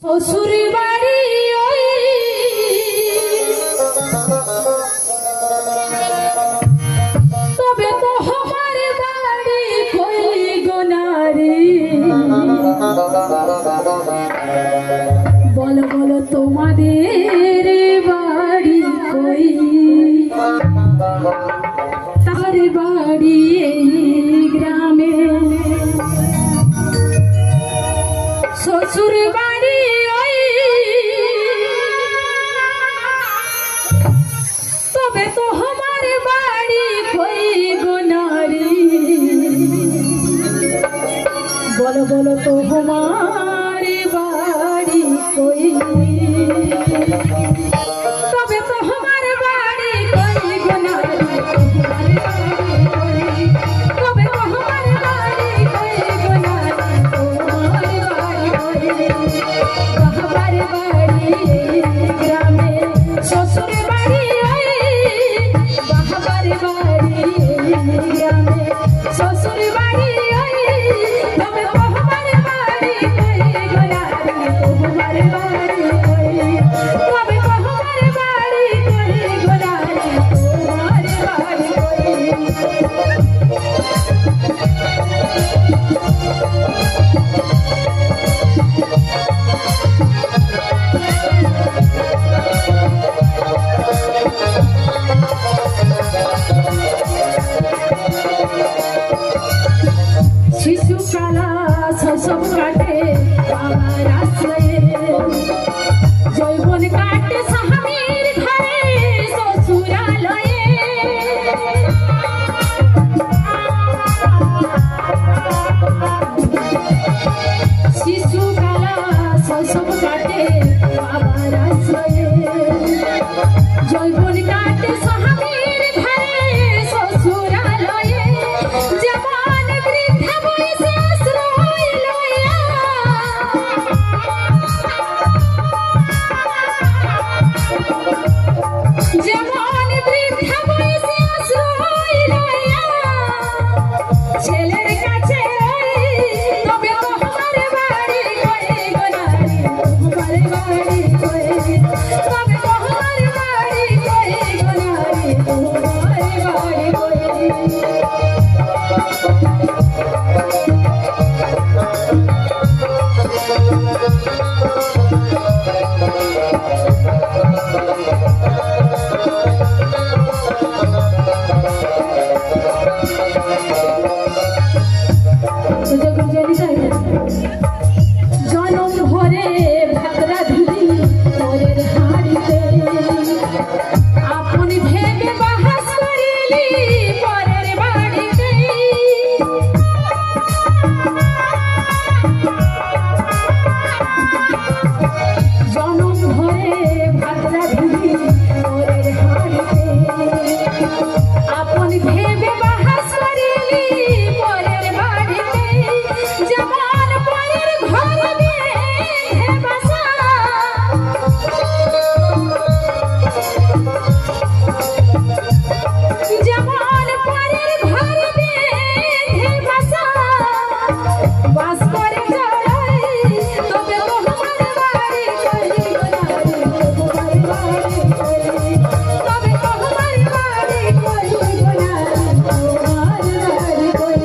শ্বশুর বাড়ি ওই তবে তো আমার বাড়ি কই গোনারি বলো বলো তোমাদের বাড়ি কই তার বাড়ি গ্রামে শ্বশুর বাড়ি ওই তবে তো আমার বাড়ি কই গোনারি বলো বলো তো আমার বাড়ি কই তবে তো আমার বাড়ি কই গোনারি তবে তো আমার বাড়ি কই গোনারি বাবার বাড়ি গ্রামে শ্বশুর বাড়ি ওই বাবার বাড়ি গ্রামে শ্বশুর বাড়ি ওই তবে বাবার বাড়ি কই গোনারি বাবার বাড়ি কই তবে বাবার বাড়ি কই গোনারি বাবার বাড়ি কই শিশুকালা শৈশব কাটে বাবার আশ্রয়ে যৌবন কাটে স্বামীর ঘরে শ্বশুরালয়ে শিশুকালা শৈশব কাটে বাবার আশ্রয়ে যৌবন কাটে স্বামীর ঘরে শ্বশুরালয়ে যেমন বৃদ্ধা বয়সে আশ্রয় লইয়া যেমন বৃদ্ধা বয়সে আশ্রয় লইয়া ছেলের কাছে তবে তোমার বাড়ি কই গোনারি তোমার বাড়ি কই তবে তোমার বাড়ি কই গোনারি তোমার বাড়ি কই জনম ভরে ভাতরা ধুলি পরের হাড়িতে আপন ভেবে বাহাস করিলি পরের বাড়িতে জনম ভরে ভাতরা ধুলি পরের হাড়িতে আপন ভেবে বাহাস করিলি পরের বাড়িতে যেমন পরের ঘর বেঁধে বাসা যেমন পরের ঘর বেঁধে বাসা বাস করে চড়াই তবে তোমার বাড়ি কই গোনারি তোমার বাড়ি কই তবে তোমার বাড়ি কই গোনারি তোমার বাড়ি কই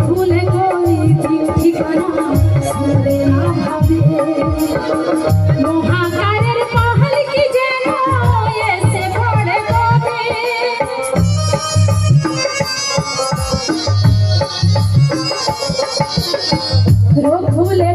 ভুলে কই ঠিক ঠিকানা শুনলে না ভাবে মহাকারের পাহাড় কি যেন এসে পড়ে কবে ভুলে